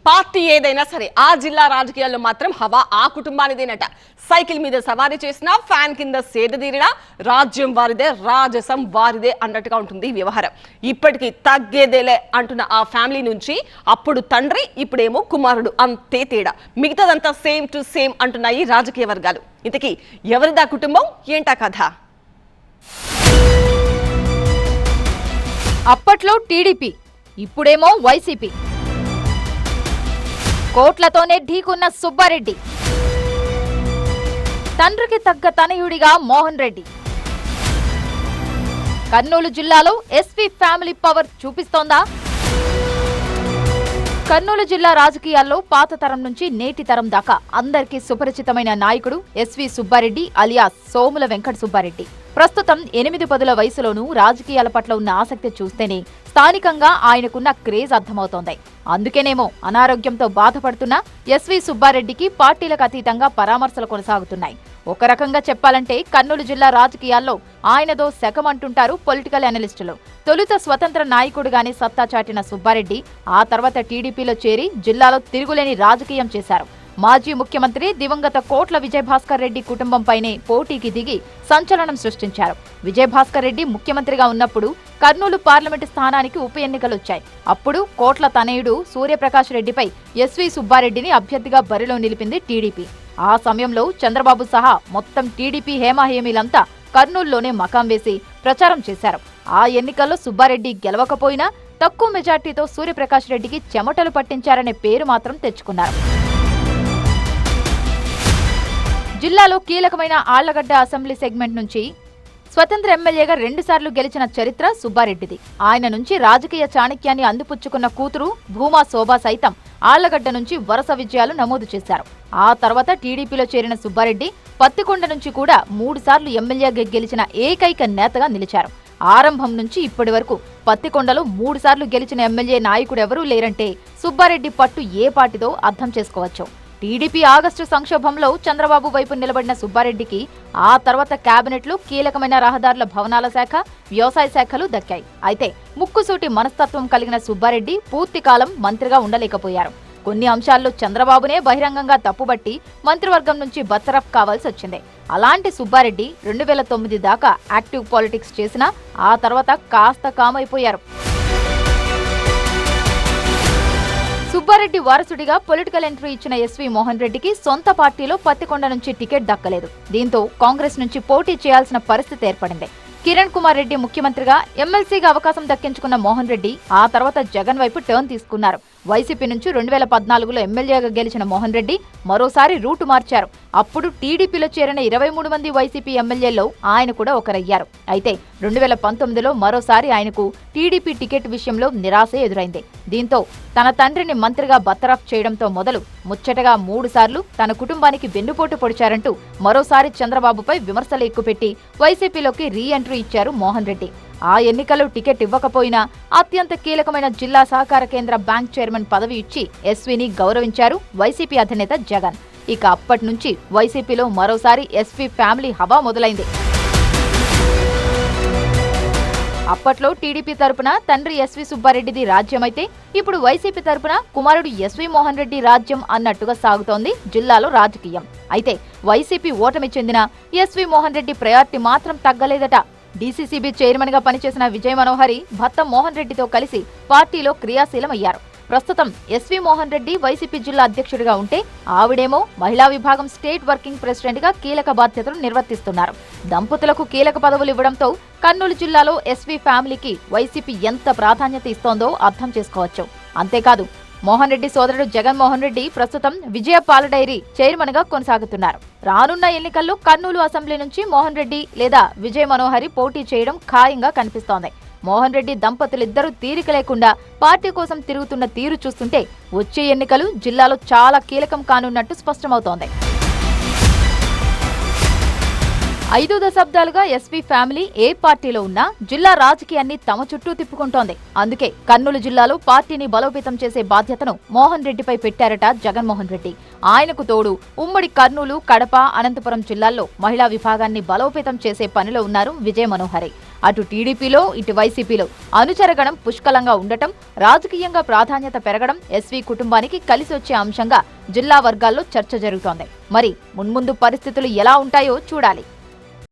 Party ఏదైనా సరే ఆ జిల్లా రాజకీయాల్లో మాత్రం హవా ఆ కుటుంబానిదేనట. సైకిల్ మీద సవారీ చేసినా, ఫ్యాన్ కింద సేదదీరినా రాజ్యం వారిదే, రాజసం వారిదే అన్నట్టుగా ఉంటుంది వ్యవహారం. ఇప్పటికీ తగ్గేదేలే అంటున్న ఆ ఫ్యామిలీ నుంచి అప్పుడు తండ్రి, ఇప్పుడేమో కుమారుడు, అంతే తేడా. మిగతాదంతా సేమ్ టు సేమ్ అంటున్నాయి రాజకీయ వర్గాలు. ఇంతకీ ఎవరిదా కుటుంబం, ఏంటా కథ? అప్పట్లో టీడీపీ, ఇప్పుడేమో వైసీపీ. కోట్లతోనే ఢీకున్న సుబ్బారెడ్డి, తండ్రికి తగ్గ తనయుడిగా మోహన్ రెడ్డి. కర్నూలు జిల్లాలో ఎస్వీ ఫ్యామిలీ పవర్ చూపిస్తోందా? కర్నూలు జిల్లా రాజకీయాల్లో పాత తరం నుంచి నేటి తరం దాకా అందరికీ సుపరిచితమైన నాయకుడు ఎస్వీ సుబ్బారెడ్డి అలియాస్ సోముల వెంకట సుబ్బారెడ్డి. ప్రస్తుతం 8 వయసులోనూ రాజకీయాల పట్ల ఉన్న ఆసక్తి చూస్తేనే స్థానికంగా ఆయనకున్న క్రేజ్ అర్థమవుతోంది. అందుకేనేమో అనారోగ్యంతో బాధపడుతున్న ఎస్వీ సుబ్బారెడ్డికి పార్టీలకు అతీతంగా పరామర్శలు కొనసాగుతున్నాయి. ఒక రకంగా చెప్పాలంటే కర్నూలు జిల్లా రాజకీయాల్లో ఆయనదో శకమంటుంటారు పొలిటికల్ అనలిస్టులు. తొలుత స్వతంత్ర నాయకుడిగానే సత్తా చాటిన సుబ్బారెడ్డి ఆ తర్వాత టీడీపీలో చేరి జిల్లాలో తిరుగులేని రాజకీయం చేశారు. మాజీ ముఖ్యమంత్రి దివంగత కోట్ల విజయభాస్కర్ రెడ్డి కుటుంబంపైనే పోటీకి దిగి సంచలనం సృష్టించారు. విజయభాస్కర్ రెడ్డి ముఖ్యమంత్రిగా ఉన్నప్పుడు కర్నూలు పార్లమెంటు స్థానానికి ఉప ఎన్నికలొచ్చాయి. అప్పుడు కోట్ల తనయుడు సూర్యప్రకాష్ రెడ్డిపై ఎస్వీ సుబ్బారెడ్డిని అభ్యర్థిగా బరిలో నిలిపింది టీడీపీ. ఆ సమయంలో చంద్రబాబు సహా మొత్తం టీడీపీ హేమాహేమీలంతా కర్నూలులోనే మకాం వేసి ప్రచారం చేశారు. ఆ ఎన్నికల్లో సుబ్బారెడ్డి గెలవకపోయినా తక్కువ మెజార్టీతో సూర్యప్రకాష్ రెడ్డికి చెమటలు పట్టించారనే పేరు మాత్రం తెచ్చుకున్నారు. జిల్లాలో కీలకమైన ఆళ్లగడ్డ అసెంబ్లీ సెగ్మెంట్ నుంచి స్వతంత్ర ఎమ్మెల్యేగా 2 సార్లు గెలిచిన చరిత్ర సుబ్బారెడ్డిది. ఆయన నుంచి రాజకీయ చాణక్యాన్ని అందిపుచ్చుకున్న కూతురు భూమా శోభా సైతం ఆళ్లగడ్డ నుంచి వరుస విజయాలు నమోదు చేశారు. ఆ తర్వాత టీడీపీలో చేరిన సుబ్బారెడ్డి పత్తికొండ నుంచి కూడా 3 సార్లు ఎమ్మెల్యేగా గెలిచిన ఏకైక నేతగా నిలిచారు. ఆరంభం నుంచి ఇప్పటి వరకు పత్తికొండలో 3 సార్లు గెలిచిన ఎమ్మెల్యే నాయకుడెవరూ లేరంటే సుబ్బారెడ్డి పట్టు ఏ పాటిదో అర్థం చేసుకోవచ్చు. టీడీపీ ఆగస్టు సంక్షోభంలో చంద్రబాబు వైపు నిలబడిన సుబ్బారెడ్డికి ఆ తర్వాత కేబినెట్లో కీలకమైన రహదారుల భవనాల శాఖ, వ్యవసాయ శాఖలు దక్కాయి. అయితే ముక్కుసూటి మనస్తత్వం కలిగిన సుబ్బారెడ్డి పూర్తికాలం మంత్రిగా ఉండలేకపోయారు. కొన్ని అంశాల్లో చంద్రబాబునే బహిరంగంగా తప్పుబట్టి మంత్రివర్గం నుంచి బర్తరఫ్ కావాల్సి వచ్చింది. అలాంటి సుబ్బారెడ్డి 2009 దాకా యాక్టివ్ పాలిటిక్స్ చేసినా ఆ తర్వాత కాస్త కామైపోయారు. సుబ్బారెడ్డి వారసుడిగా పొలిటికల్ ఎంట్రీ ఇచ్చిన ఎస్వీ మోహన్ రెడ్డికి సొంత పార్టీలో పత్తికొండ నుంచి టికెట్ దక్కలేదు. దీంతో కాంగ్రెస్ నుంచి పోటీ చేయాల్సిన పరిస్థితి ఏర్పడింది. కిరణ్ కుమార్ రెడ్డి ముఖ్యమంత్రిగా ఎమ్మెల్సీగా అవకాశం దక్కించుకున్న మోహన్ రెడ్డి ఆ తర్వాత జగన్ వైపు టర్న్ తీసుకున్నారు. వైసీపీ నుంచి 2014లో ఎమ్మెల్యేగా గెలిచిన మోహన్ రెడ్డి మరోసారి రూటు మార్చారు. అప్పుడు టీడీపీలో చేరిన 23 మంది వైసీపీ ఎమ్మెల్యేల్లో ఆయన కూడా ఒకరయ్యారు. అయితే 2019లో మరోసారి ఆయనకు టీడీపీ టికెట్ విషయంలో నిరాశ ఎదురైంది. దీంతో తన తండ్రిని మంత్రిగా బర్తరఫ్ చేయడంతో మొదలు ముచ్చటగా 3 సార్లు తన కుటుంబానికి వెన్నుపోటు పొడిచారంటూ మరోసారి చంద్రబాబుపై విమర్శలు ఎక్కుపెట్టి వైసీపీలోకి రీ ఎంట్రీ ఇచ్చారు మోహన్ రెడ్డి. ఆ ఎన్నికల్లో టికెట్ ఇవ్వకపోయినా అత్యంత కీలకమైన జిల్లా సహకార కేంద్ర బ్యాంక్ చైర్మన్ పదవి ఇచ్చి ఎస్వీని గౌరవించారు వైసీపీ అధినేత జగన్. ఇక అప్పటి నుంచి వైసీపీలో మరోసారి ఎస్వీ ఫ్యామిలీ హవా మొదలైంది. అప్పట్లో టీడీపీ తరపున తండ్రి ఎస్వీ సుబ్బారెడ్డిది రాజ్యమైతే ఇప్పుడు వైసీపీ తరపున కుమారుడు ఎస్వీ మోహన్ రెడ్డి రాజ్యం అన్నట్టుగా సాగుతోంది జిల్లాలో రాజకీయం. అయితే వైసీపీ ఓటమి చెందిన ఎస్వీ మోహన్ రెడ్డి ప్రయారిటీ మాత్రం తగ్గలేదట. డీసీసీబీ చైర్మన్ గా పనిచేసిన విజయ మనోహరి భర్త మోహన్ రెడ్డితో కలిసి పార్టీలో క్రియాశీలమయ్యారు. ప్రస్తుతం ఎస్వీ మోహన్ రెడ్డి వైసీపీ జిల్లా అధ్యక్షుడిగా ఉంటే ఆవిడేమో మహిళా విభాగం స్టేట్ వర్కింగ్ ప్రెసిడెంట్ గా కీలక బాధ్యతలు నిర్వర్తిస్తున్నారు. దంపతులకు కీలక పదవులు ఇవ్వడంతో కర్నూలు జిల్లాలో ఎస్వీ ఫ్యామిలీకి వైసీపీ ఎంత ప్రాధాన్యత ఇస్తోందో అర్థం చేసుకోవచ్చు. అంతేకాదు మోహన్ రెడ్డి సోదరుడు జగన్మోహన్ రెడ్డి ప్రస్తుతం విజయ పాల డైరీ చైర్మన్ గా కొనసాగుతున్నారు. రానున్న ఎన్నికల్లో కర్నూలు అసెంబ్లీ నుంచి మోహన్ రెడ్డి లేదా విజయ మనోహరి పోటీ చేయడం ఖాయంగా కనిపిస్తోంది. మోహన్ రెడ్డి దంపతులిద్దరూ తీరిక లేకుండా పార్టీ కోసం తిరుగుతున్న తీరు చూస్తుంటే వచ్చే ఎన్నికలు జిల్లాలో చాలా కీలకం కానున్నట్టు స్పష్టమవుతోంది. 5 దశాబ్దాలుగా ఎస్వీ ఫ్యామిలీ ఏ పార్టీలో ఉన్నా జిల్లా రాజకీయాన్ని తమ చుట్టూ తిప్పుకుంటోంది. అందుకే కర్నూలు జిల్లాలో పార్టీని బలోపేతం చేసే బాధ్యతను మోహన్ రెడ్డిపై పెట్టారట జగన్మోహన్ రెడ్డి. ఆయనకు తోడు ఉమ్మడి కర్నూలు, కడప, అనంతపురం జిల్లాల్లో మహిళా విభాగాన్ని బలోపేతం చేసే పనిలో ఉన్నారు విజయ మనోహరి. అటు టీడీపీలో ఇటు వైసీపీలో అనుచరగణం పుష్కలంగా ఉండటం, రాజకీయంగా ప్రాధాన్యత పెరగడం ఎస్వీ కుటుంబానికి కలిసి వచ్చే అంశంగా జిల్లా వర్గాల్లో చర్చ జరుగుతోంది. మరి మున్ముందు పరిస్థితులు ఎలా ఉంటాయో చూడాలి.